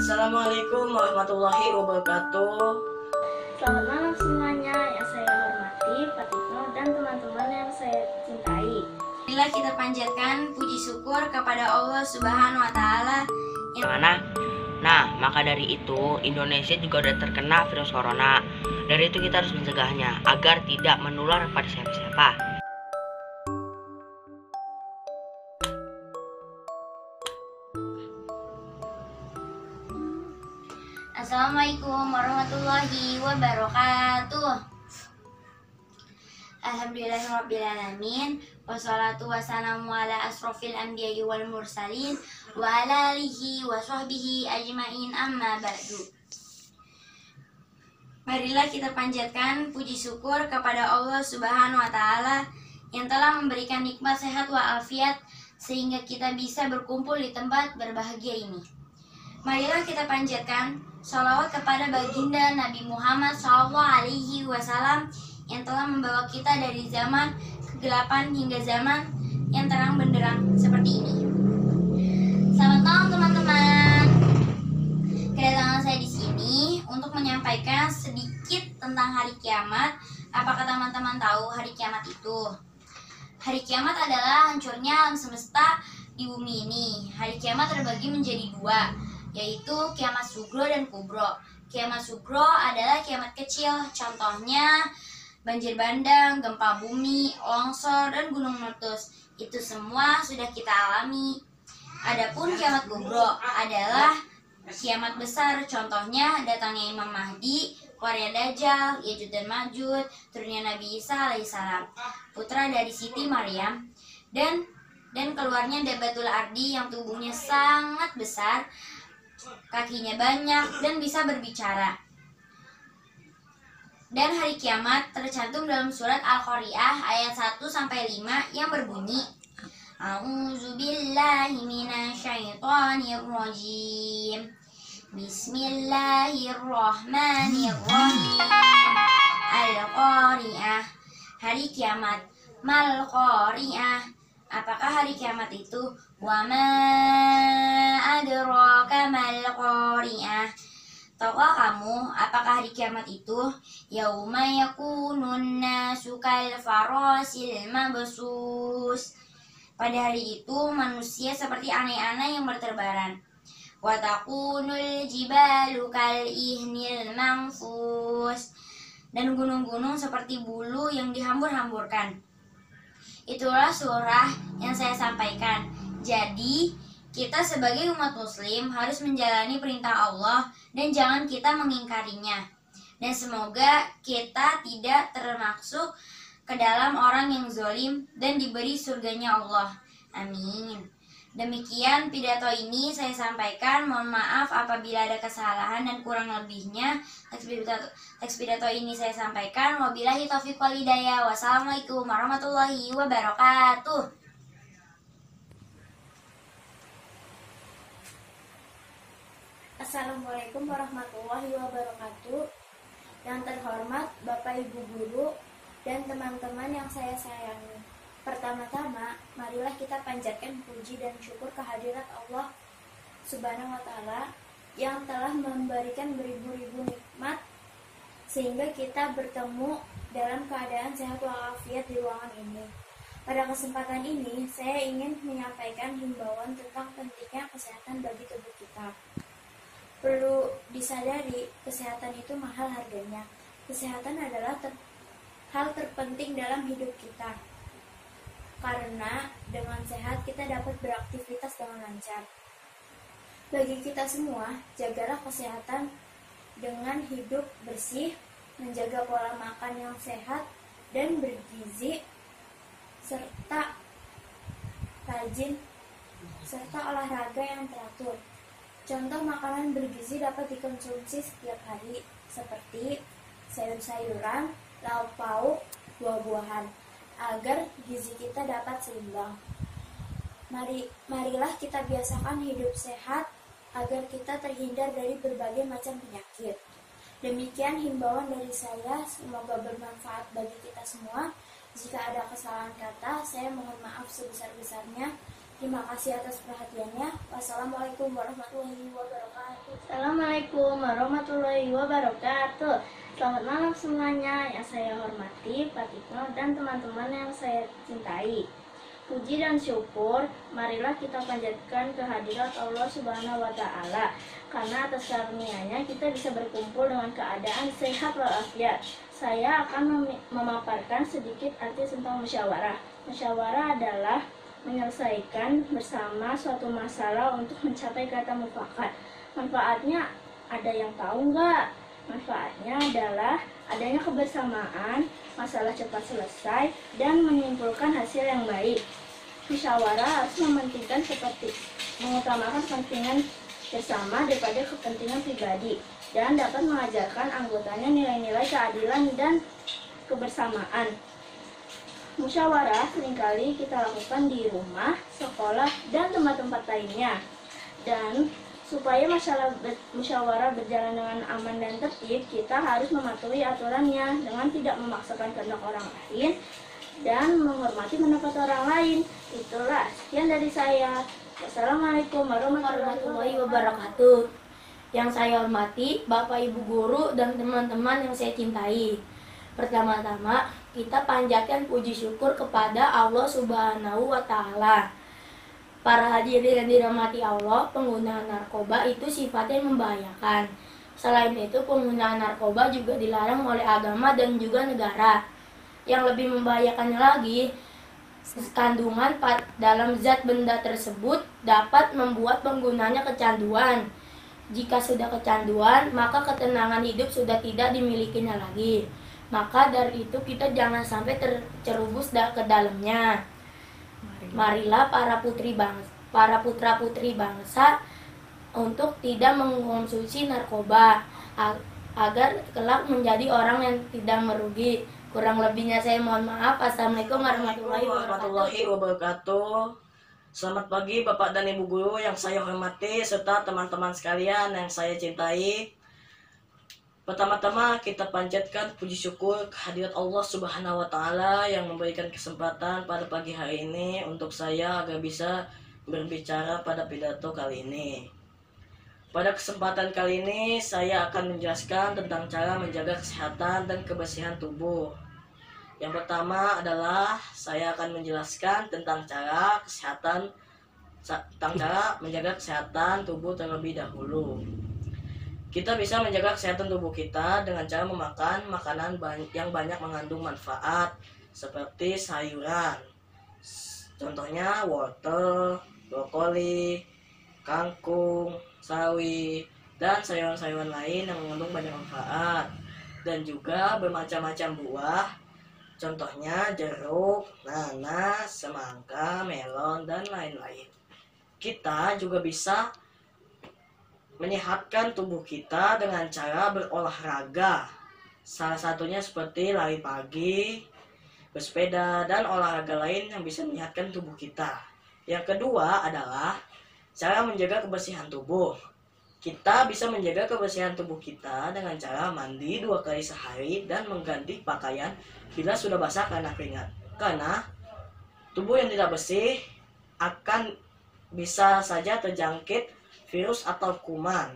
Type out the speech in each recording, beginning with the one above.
Assalamualaikum warahmatullahi wabarakatuh. Selamat malam semuanya yang saya hormati, Pak Tito dan teman-teman yang saya cintai. Marilah kita panjatkan puji syukur kepada Allah Subhanahu wa Ta'ala yang Mana? Nah, maka dari itu Indonesia juga sudah terkena virus corona. Dari itu kita harus mencegahnya agar tidak menular pada siapa-siapa. Assalamualaikum warahmatullahi wabarakatuh. Alhamdulillahirrabbilalamin. Wassalatu wassalamu ala asrofil anbiya'i wal mursalin wa ala alihi wa sahbihi ajma'in amma ba'du. Marilah kita panjatkan puji syukur kepada Allah Subhanahu wa Ta'ala yang telah memberikan nikmat sehat walafiat sehingga kita bisa berkumpul di tempat berbahagia ini. Marilah kita panjatkan sholawat kepada baginda Nabi Muhammad SAW yang telah membawa kita dari zaman kegelapan hingga zaman yang terang benderang seperti ini. Selamat malam teman-teman. Kedatangan saya di sini untuk menyampaikan sedikit tentang hari kiamat. Apakah teman-teman tahu hari kiamat itu? Hari kiamat adalah hancurnya alam semesta di bumi ini. Hari kiamat terbagi menjadi dua, yaitu kiamat sugro dan kubro. Kiamat sugro adalah kiamat kecil, contohnya banjir bandang, gempa bumi, longsor, dan gunung meletus. Itu semua sudah kita alami. Adapun kiamat kubro adalah kiamat besar, contohnya datangnya Imam Mahdi, keluarnya Dajjal, Yajud dan Majud, turunnya Nabi Isa alaihissalam, putra dari Siti Maryam, dan keluarnya Dabatul Ardi yang tubuhnya sangat besar, kakinya banyak dan bisa berbicara. Dan hari kiamat tercantum dalam surat Al-Qari'ah ayat 1-5 yang berbunyi, A'udzubillahi minasyaitonirrajim. Bismillahirrahmanirrahim. Al-Qari'ah. Hari kiamat. Mal Qari'ah. Apakah hari kiamat itu? Wa ma adraka mal Qari'ah. Tahukah kamu apakah hari kiamat itu? Yauma yakunun nasu kal farasil mabsus. Pada hari itu manusia seperti aneh-aneh yang berterbaran. Wa takunul jibalu kal ihnil manfus. Dan gunung-gunung seperti bulu yang dihambur-hamburkan. Itulah surah yang saya sampaikan. Jadi, kita sebagai umat muslim harus menjalani perintah Allah dan jangan kita mengingkarinya. Dan semoga kita tidak termasuk ke dalam orang yang zalim dan diberi surganya Allah. Amin. Demikian pidato ini saya sampaikan. Mohon maaf apabila ada kesalahan dan kurang lebihnya. Teks pidato ini saya sampaikan. Wabillahi taufiq wal hidayah. Wassalamualaikum warahmatullahi wabarakatuh. Assalamualaikum warahmatullahi wabarakatuh. Yang terhormat Bapak Ibu Guru dan teman-teman yang saya sayangi. Pertama-tama, marilah kita panjatkan puji dan syukur kehadirat Allah Subhanahu wa Ta'ala yang telah memberikan beribu-ribu nikmat sehingga kita bertemu dalam keadaan sehat walafiat di ruangan ini. Pada kesempatan ini, saya ingin menyampaikan himbauan tentang pentingnya kesehatan bagi tubuh kita. Perlu disadari, kesehatan itu mahal harganya. Kesehatan adalah hal terpenting dalam hidup kita. Karena dengan sehat kita dapat beraktivitas dengan lancar. Bagi kita semua, jagalah kesehatan dengan hidup bersih, menjaga pola makan yang sehat dan bergizi, serta rajin serta olahraga yang teratur. Contoh makanan bergizi dapat dikonsumsi setiap hari seperti sayur-sayuran, lauk pauk, buah-buahan agar gizi kita dapat seimbang. Marilah kita biasakan hidup sehat agar kita terhindar dari berbagai macam penyakit. Demikian himbauan dari saya, semoga bermanfaat bagi kita semua. Jika ada kesalahan kata, saya mohon maaf sebesar-besarnya. Terima kasih atas perhatiannya. Wassalamualaikum warahmatullahi wabarakatuh. Assalamualaikum warahmatullahi wabarakatuh. Selamat malam semuanya. Yang saya hormati Pak Tikno dan teman-teman yang saya cintai. Puji dan syukur, marilah kita panjatkan kehadirat Allah Subhanahu wa Ta'ala. Karena atas karunia-Nya kita bisa berkumpul dengan keadaan sehat walafiat. Saya akan memaparkan sedikit arti tentang musyawarah. Musyawarah adalah menyelesaikan bersama suatu masalah untuk mencapai kata mufakat. Manfaatnya ada yang tahu nggak? Manfaatnya adalah adanya kebersamaan, masalah cepat selesai, dan menyimpulkan hasil yang baik. Musyawarah harus mementingkan seperti mengutamakan kepentingan bersama daripada kepentingan pribadi, dan dapat mengajarkan anggotanya nilai-nilai keadilan dan kebersamaan. Musyawarah seringkali kita lakukan di rumah, sekolah, dan tempat-tempat lainnya. Dan supaya musyawarah berjalan dengan aman dan tertib, kita harus mematuhi aturannya dengan tidak memaksakan kehendak orang lain dan menghormati pendapat orang lain. Itulah sekian dari saya. Wassalamualaikum warahmatullahi wabarakatuh. Yang saya hormati Bapak Ibu guru dan teman-teman yang saya cintai. Pertama-tama kita panjatkan puji syukur kepada Allah Subhanahu wa Ta'ala. Para hadirin yang dirahmati Allah, penggunaan narkoba itu sifatnya membahayakan. Selain itu, penggunaan narkoba juga dilarang oleh agama dan juga negara. Yang lebih membahayakannya lagi, kandungan dalam zat benda tersebut dapat membuat penggunanya kecanduan. Jika sudah kecanduan, maka ketenangan hidup sudah tidak dimilikinya lagi. Maka dari itu kita jangan sampai terjerumus ke dalamnya. Marilah para putra-putri bangsa untuk tidak mengkonsumsi narkoba agar kelak menjadi orang yang tidak merugi. Kurang lebihnya saya mohon maaf. Assalamualaikum warahmatullahi wabarakatuh. Selamat pagi Bapak dan Ibu guru yang saya hormati serta teman-teman sekalian yang saya cintai. Pertama-tama kita panjatkan puji syukur kehadirat Allah Subhanahu wa Ta'ala yang memberikan kesempatan pada pagi hari ini untuk saya agar bisa berbicara pada pidato kali ini. Pada kesempatan kali ini saya akan menjelaskan tentang cara menjaga kesehatan dan kebersihan tubuh. Yang pertama adalah saya akan menjelaskan tentang cara menjaga kesehatan tubuh terlebih dahulu. Kita bisa menjaga kesehatan tubuh kita dengan cara memakan makanan yang banyak mengandung manfaat seperti sayuran. Contohnya wortel, brokoli, kangkung, sawi, dan sayuran-sayuran lain yang mengandung banyak manfaat. Dan juga bermacam-macam buah. Contohnya jeruk, nanas, semangka, melon, dan lain-lain. Kita juga bisa menyehatkan tubuh kita dengan cara berolahraga. Salah satunya seperti lari pagi, bersepeda, dan olahraga lain yang bisa menyehatkan tubuh kita. Yang kedua adalah cara menjaga kebersihan tubuh. Kita bisa menjaga kebersihan tubuh kita dengan cara mandi 2 kali sehari dan mengganti pakaian bila sudah basah karena keringat. Karena tubuh yang tidak bersih akan bisa saja terjangkit virus atau kuman.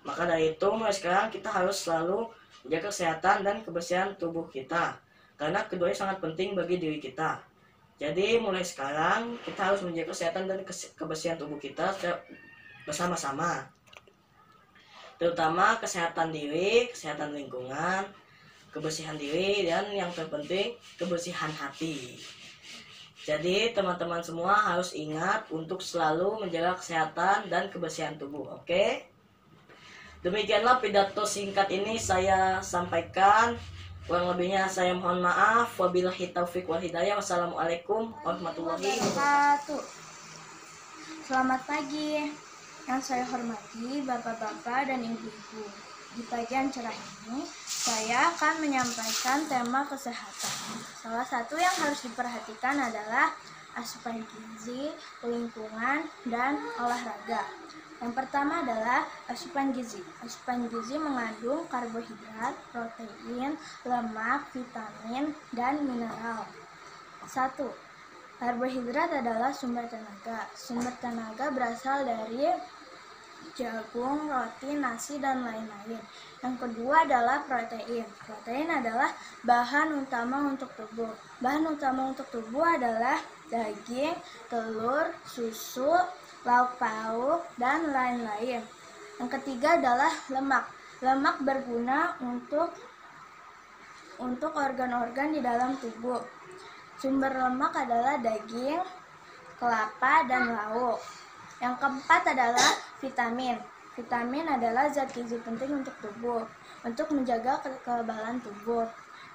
Maka dari itu mulai sekarang kita harus selalu menjaga kesehatan dan kebersihan tubuh kita, karena keduanya sangat penting bagi diri kita. Jadi mulai sekarang kita harus menjaga kesehatan dan kebersihan tubuh kita bersama-sama, terutama kesehatan diri, kesehatan lingkungan, kebersihan diri, dan yang terpenting kebersihan hati. Jadi teman-teman semua harus ingat untuk selalu menjaga kesehatan dan kebersihan tubuh, oke? Demikianlah pidato singkat ini saya sampaikan. Kurang lebihnya saya mohon maaf. Wabillahi taufiq wal hidayah. Wassalamualaikum warahmatullahi wabarakatuh. Selamat pagi. Yang saya hormati Bapak-bapak dan Ibu-ibu. Di pagi yang cerah ini, saya akan menyampaikan tema kesehatan. Salah satu yang harus diperhatikan adalah asupan gizi, lingkungan, dan olahraga. Yang pertama adalah asupan gizi. Asupan gizi mengandung karbohidrat, protein, lemak, vitamin, dan mineral. 1. Karbohidrat adalah sumber tenaga. Sumber tenaga berasal dari jagung, roti, nasi, dan lain-lain. Yang kedua adalah protein. Protein adalah bahan utama untuk tubuh. Bahan utama untuk tubuh adalah daging, telur, susu, lauk pauk, dan lain-lain. Yang ketiga adalah lemak. Lemak berguna untuk organ-organ di dalam tubuh. Sumber lemak adalah daging, kelapa, dan lauk. Yang keempat adalah vitamin. Vitamin adalah zat gizi penting untuk tubuh, untuk menjaga kekebalan tubuh.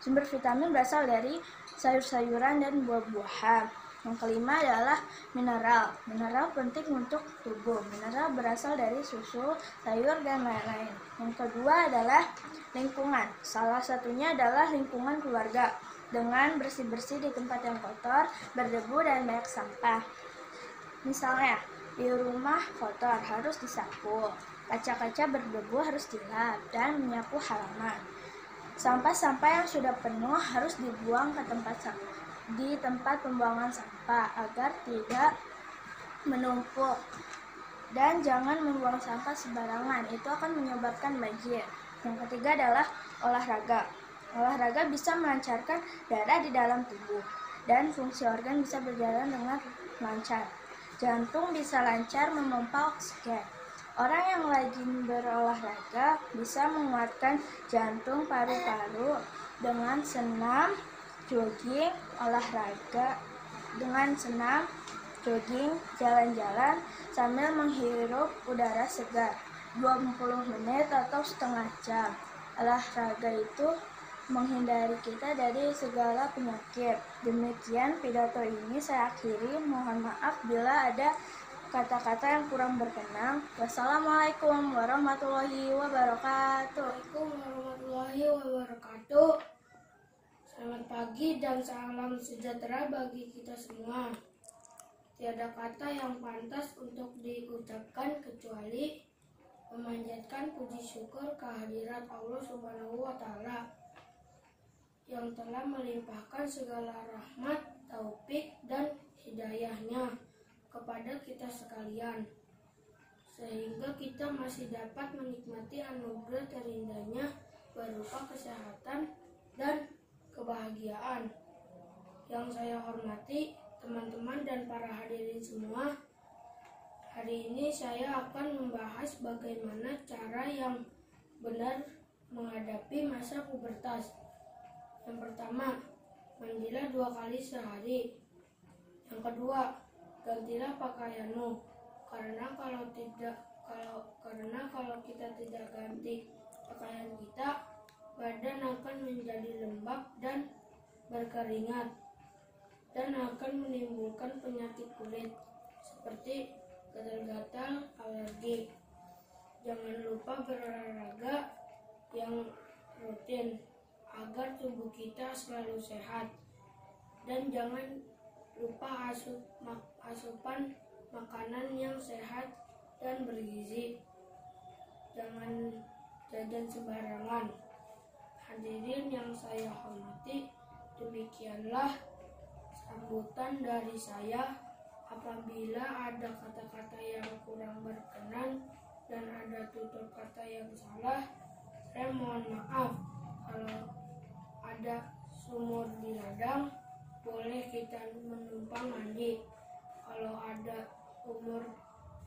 Sumber vitamin berasal dari sayur-sayuran dan buah-buahan. Yang kelima adalah mineral. Mineral penting untuk tubuh. Mineral berasal dari susu, sayur, dan lain-lain. Yang kedua adalah lingkungan. Salah satunya adalah lingkungan keluarga, dengan bersih-bersih di tempat yang kotor, berdebu, dan banyak sampah. Misalnya, di rumah kotor harus disapu, kaca-kaca berdebu harus dilap, dan menyapu halaman. Sampah-sampah yang sudah penuh harus dibuang ke di tempat pembuangan sampah agar tidak menumpuk. Dan jangan membuang sampah sembarangan, itu akan menyebabkan banjir. Yang ketiga adalah olahraga. Olahraga bisa melancarkan darah di dalam tubuh, dan fungsi organ bisa berjalan dengan lancar. Jantung bisa lancar memompa oksigen. Orang yang rajin berolahraga bisa menguatkan jantung, paru-paru dengan senam, jogging, jalan-jalan sambil menghirup udara segar 20 menit atau setengah jam. Olahraga itu menghindari kita dari segala penyakit. Demikian pidato ini saya akhiri. Mohon maaf bila ada kata-kata yang kurang berkenan. Wassalamualaikum warahmatullahi wabarakatuh. Waalaikumsalam warahmatullahi wabarakatuh. Selamat pagi dan salam sejahtera bagi kita semua. Tiada kata yang pantas untuk diucapkan kecuali memanjatkan puji syukur kehadirat Allah Subhanahu wa Ta'ala yang telah melimpahkan segala rahmat, taufik, dan hidayahnya kepada kita sekalian, sehingga kita masih dapat menikmati anugerah terindahnya berupa kesehatan dan kebahagiaan. Yang saya hormati teman-teman dan para hadirin semua, hari ini saya akan membahas bagaimana cara yang benar menghadapi masa pubertas. Yang pertama, mandilah 2 kali sehari. Yang kedua, gantilah pakaianmu, karena kalau kita tidak ganti pakaian kita, badan akan menjadi lembab dan berkeringat dan akan menimbulkan penyakit kulit seperti gatal-gatal, alergi. Jangan lupa berolahraga yang rutin agar tubuh kita selalu sehat, dan jangan lupa asupan makanan yang sehat dan bergizi. Jangan jajan sembarangan. Hadirin yang saya hormati, demikianlah sambutan dari saya. Apabila ada kata-kata yang kurang berkenan dan ada tutur kata yang salah, saya mohon maaf. Kalau ada sumur di ladang, boleh kita menumpang mandi. Kalau ada umur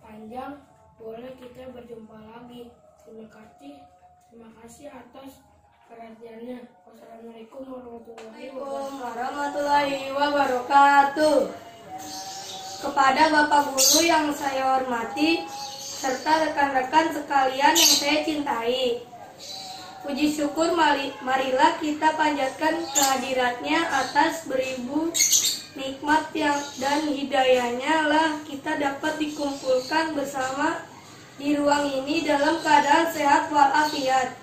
panjang, boleh kita berjumpa lagi. Terima kasih atas perhatiannya. Wassalamualaikum warahmatullahi wabarakatuh. Kepada Bapak Guru yang saya hormati, serta rekan-rekan sekalian yang saya cintai, puji syukur marilah kita panjatkan kehadiratnya atas beribu nikmat dan hidayahnya lah kita dapat dikumpulkan bersama di ruang ini dalam keadaan sehat walafiat.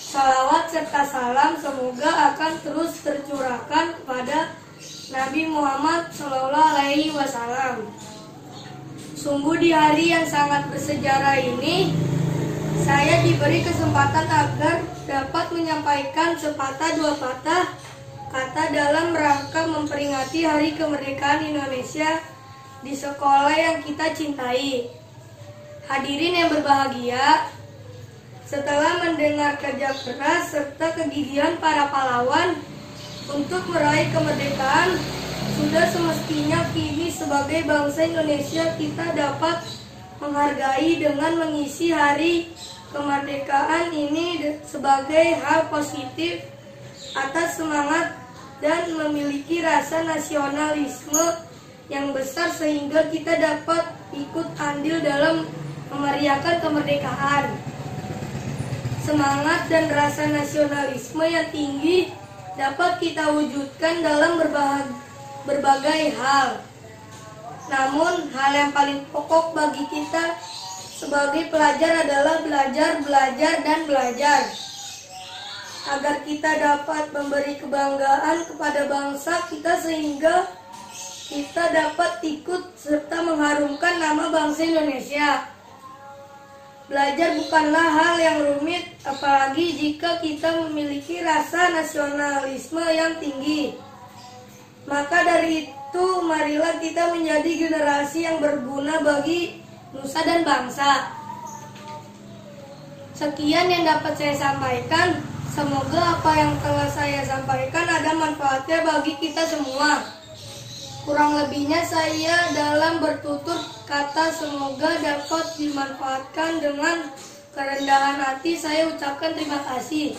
Salawat serta salam semoga akan terus tercurahkan kepada Nabi Muhammad SAW. Sungguh di hari yang sangat bersejarah ini, saya diberi kesempatan agar dapat menyampaikan sepatah dua patah kata dalam rangka memperingati Hari Kemerdekaan Indonesia di sekolah yang kita cintai. Hadirin yang berbahagia, setelah mendengar kerja keras serta kegigihan para pahlawan untuk meraih kemerdekaan, sudah semestinya kini sebagai bangsa Indonesia kita dapat menghargai dengan mengisi hari kemerdekaan ini sebagai hal positif atas semangat dan memiliki rasa nasionalisme yang besar sehingga kita dapat ikut andil dalam memeriahkan kemerdekaan. Semangat dan rasa nasionalisme yang tinggi dapat kita wujudkan dalam berbagai hal. Namun, hal yang paling pokok bagi kita sebagai pelajar adalah belajar, dan belajar. Agar kita dapat memberi kebanggaan kepada bangsa kita sehingga kita dapat ikut serta mengharumkan nama bangsa Indonesia. Belajar bukanlah hal yang rumit, apalagi jika kita memiliki rasa nasionalisme yang tinggi. Maka dari itu, marilah kita menjadi generasi yang berguna bagi nusa dan bangsa. Sekian yang dapat saya sampaikan. Semoga apa yang telah saya sampaikan ada manfaatnya bagi kita semua. Kurang lebihnya saya dalam bertutur kata semoga dapat dimanfaatkan dengan kerendahan hati saya ucapkan terima kasih.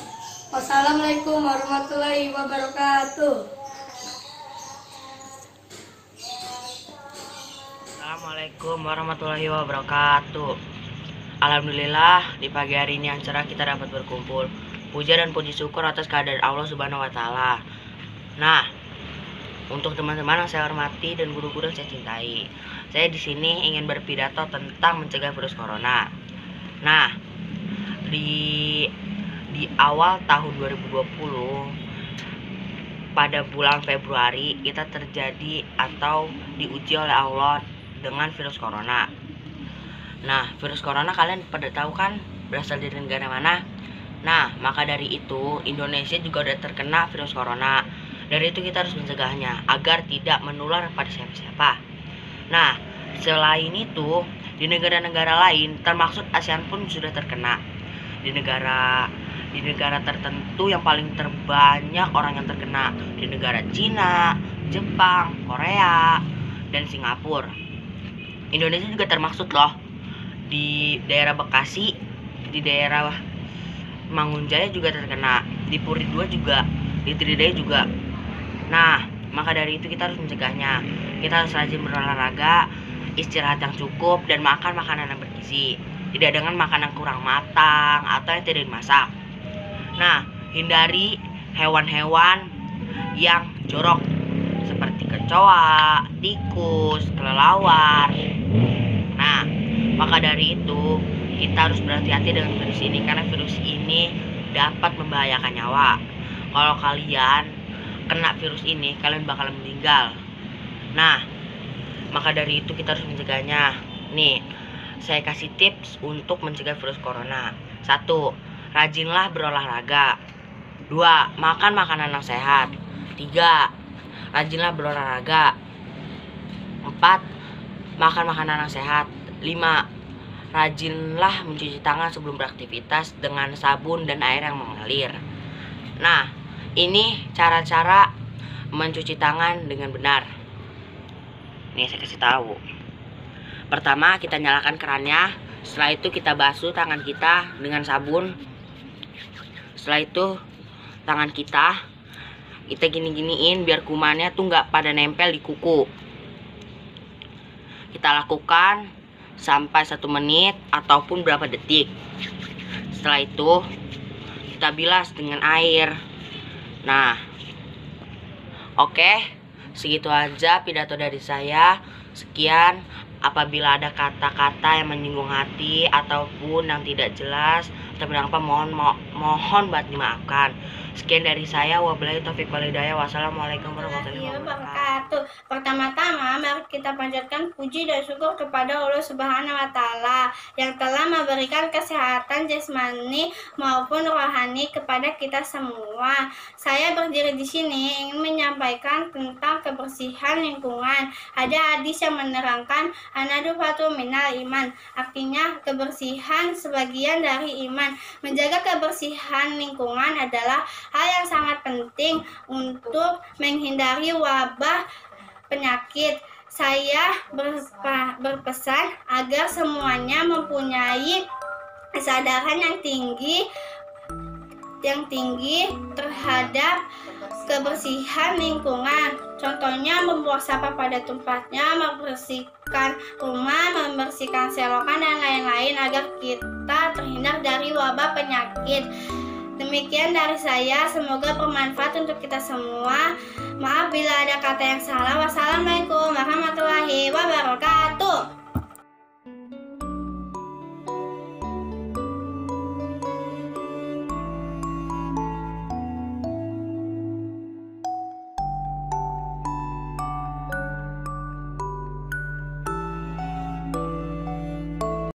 Wassalamualaikum warahmatullahi wabarakatuh. Assalamualaikum warahmatullahi wabarakatuh. Alhamdulillah di pagi hari ini yang cerah kita dapat berkumpul. Puja dan puji syukur atas kehadiran Allah Subhanahu wa taala. Nah, untuk teman-teman yang saya hormati dan guru-guru yang saya cintai, saya di sini ingin berpidato tentang mencegah virus corona. Nah, di awal tahun 2020 pada bulan Februari kita terjadi atau diuji oleh Allah dengan virus corona. Nah, virus corona kalian pada tahu kan berasal dari negara mana? Nah, maka dari itu Indonesia juga udah terkena virus corona. Dari itu kita harus mencegahnya agar tidak menular pada siapa-siapa. Nah, selain itu di negara-negara lain termasuk ASEAN pun sudah terkena. Di negara tertentu yang paling terbanyak orang yang terkena di negara Cina, Jepang, Korea, dan Singapura. Indonesia juga termasuk loh. Di daerah Bekasi, di daerah Mangunjaya juga terkena, di Puri 2 juga, di Tridaya juga. Nah, maka dari itu kita harus mencegahnya. Kita harus rajin berolahraga, istirahat yang cukup, dan makan makanan yang bergizi. Tidak dengan makanan kurang matang atau yang tidak dimasak. Nah, hindari hewan-hewan yang jorok seperti kecoa, tikus, kelelawar. Nah, maka dari itu kita harus berhati-hati dengan virus ini karena virus ini dapat membahayakan nyawa. Kalau kalian kena virus ini, kalian bakal meninggal. Nah, maka dari itu kita harus mencegahnya. Nih, saya kasih tips untuk mencegah virus corona. 1. Rajinlah berolahraga. 2. Makan makanan yang sehat. 3. Rajinlah berolahraga. 4. Makan makanan yang sehat. 5. Rajinlah mencuci tangan sebelum beraktivitas dengan sabun dan air yang mengalir. Nah, ini cara-cara mencuci tangan dengan benar. Nih saya kasih tahu. Pertama, kita nyalakan kerannya. Setelah itu kita basuh tangan kita dengan sabun. Setelah itu tangan kita gini-giniin biar kumannya tuh nggak pada nempel di kuku. Kita lakukan sampai 1 menit ataupun berapa detik. Setelah itu kita bilas dengan air. Nah, oke, segitu aja pidato dari saya. Sekian. Apabila ada kata-kata yang menyinggung hati ataupun yang tidak jelas atau apa, mohon banget dimaafkan. Sekian dari saya, wabillahi taufiq wal hidayah. Wassalamualaikum warahmatullahi wabarakatuh. Pertama-tama mari kita panjatkan puji dan syukur kepada Allah Subhanahu wa taala yang telah memberikan kesehatan jasmani maupun rohani kepada kita semua. Saya berdiri di sini ingin menyampaikan tentang kebersihan lingkungan. Ada hadis yang menerangkan an-nadhafatu minal iman. Artinya kebersihan sebagian dari iman. Menjaga kebersihan lingkungan adalah hal yang sangat penting untuk menghindari wabah penyakit. Saya berpesan agar semuanya mempunyai kesadaran yang tinggi terhadap kebersihan lingkungan. Contohnya membuang sampah pada tempatnya, membersihkan rumah, membersihkan selokan dan lain-lain agar kita terhindar dari wabah penyakit. Demikian dari saya, semoga bermanfaat untuk kita semua. Maaf bila ada kata yang salah. Wassalamualaikum warahmatullahi wabarakatuh.